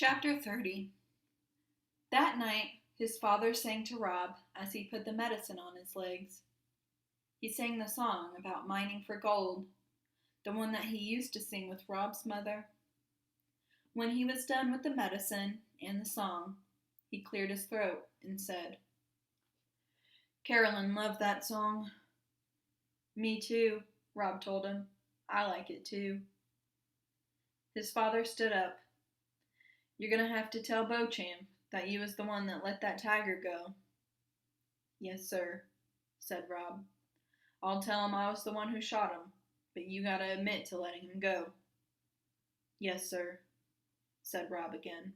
Chapter 30. That night, his father sang to Rob as he put the medicine on his legs. He sang the song about mining for gold, the one that he used to sing with Rob's mother. When he was done with the medicine and the song, he cleared his throat and said, "Carolyn loved that song." "Me too," Rob told him. "I like it too." His father stood up. "You're going to have to tell Beauchamp that you was the one that let that tiger go." "Yes, sir," said Rob. "I'll tell him I was the one who shot him, but you gotta admit to letting him go." "Yes, sir," said Rob again.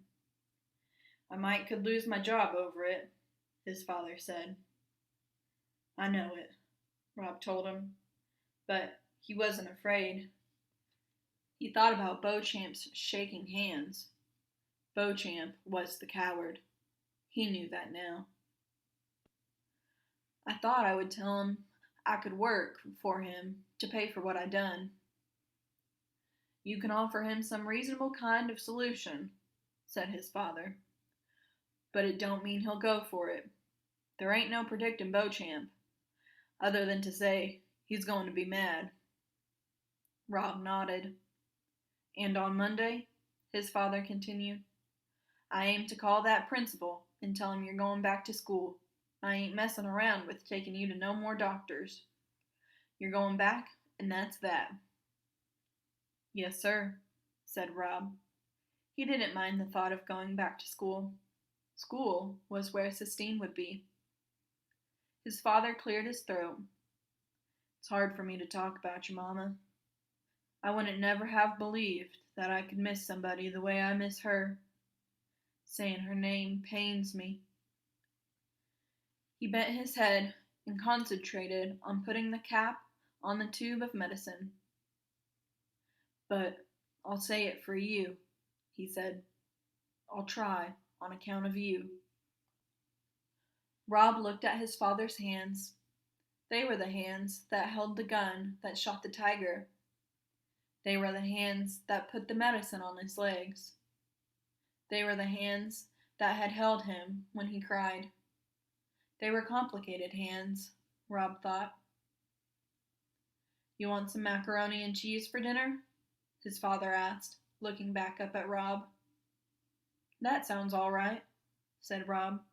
"I might could lose my job over it," his father said. "I know it," Rob told him, but he wasn't afraid. He thought about Beauchamp's shaking hands. Beauchamp was the coward. He knew that now. "I thought I would tell him I could work for him to pay for what I done." "You can offer him some reasonable kind of solution," said his father. "But it don't mean he'll go for it. There ain't no predicting Beauchamp, other than to say he's going to be mad." Rob nodded. "And on Monday," his father continued, "I aim to call that principal and tell him you're going back to school. I ain't messing around with taking you to no more doctors. You're going back, and that's that." "Yes, sir," said Rob. He didn't mind the thought of going back to school. School was where Sistine would be. His father cleared his throat. "It's hard for me to talk about your mama. I wouldn't never have believed that I could miss somebody the way I miss her. Saying her name pains me." He bent his head and concentrated on putting the cap on the tube of medicine. "But I'll say it for you," he said. "I'll try, on account of you." Rob looked at his father's hands. They were the hands that held the gun that shot the tiger. They were the hands that put the medicine on his legs. They were the hands that had held him when he cried. They were complicated hands, Rob thought. "You want some macaroni and cheese for dinner?" his father asked, looking back up at Rob. "That sounds all right," said Rob.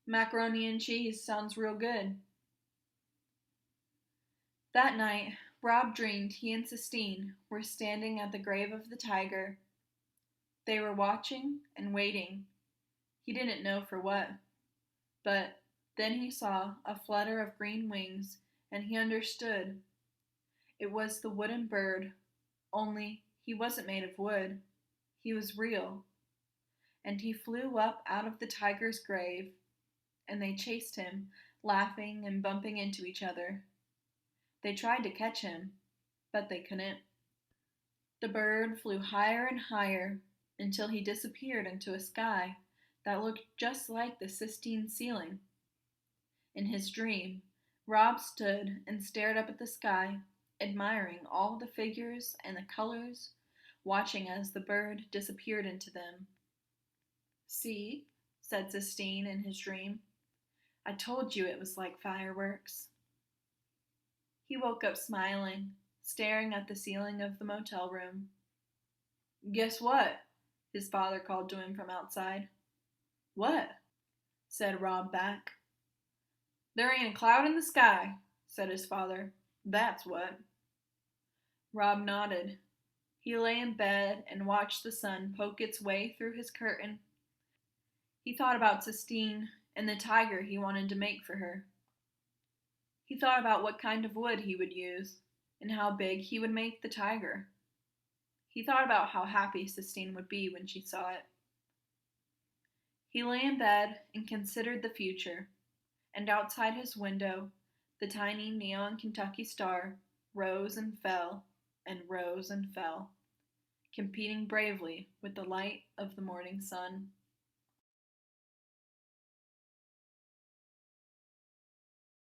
"Macaroni and cheese sounds real good." That night, Rob dreamed he and Sistine were standing at the grave of the tiger. They were watching and waiting. He didn't know for what. But then he saw a flutter of green wings, and he understood. It was the wooden bird, only he wasn't made of wood. He was real. And he flew up out of the tiger's grave, and they chased him, laughing and bumping into each other. They tried to catch him, but they couldn't. The bird flew higher and higher until he disappeared into a sky that looked just like the Sistine ceiling. In his dream, Rob stood and stared up at the sky, admiring all the figures and the colors, watching as the bird disappeared into them. "See," said Sistine in his dream. "I told you it was like fireworks." He woke up smiling, staring at the ceiling of the motel room. "Guess what?" his father called to him from outside. "What?" said Rob back. "There ain't a cloud in the sky," said his father. "That's what." Rob nodded. He lay in bed and watched the sun poke its way through his curtain. He thought about Sistine and the tiger he wanted to make for her. He thought about what kind of wood he would use and how big he would make the tiger. He thought about how happy Sistine would be when she saw it. He lay in bed and considered the future, and outside his window, the tiny neon Kentucky star rose and fell and rose and fell, competing bravely with the light of the morning sun.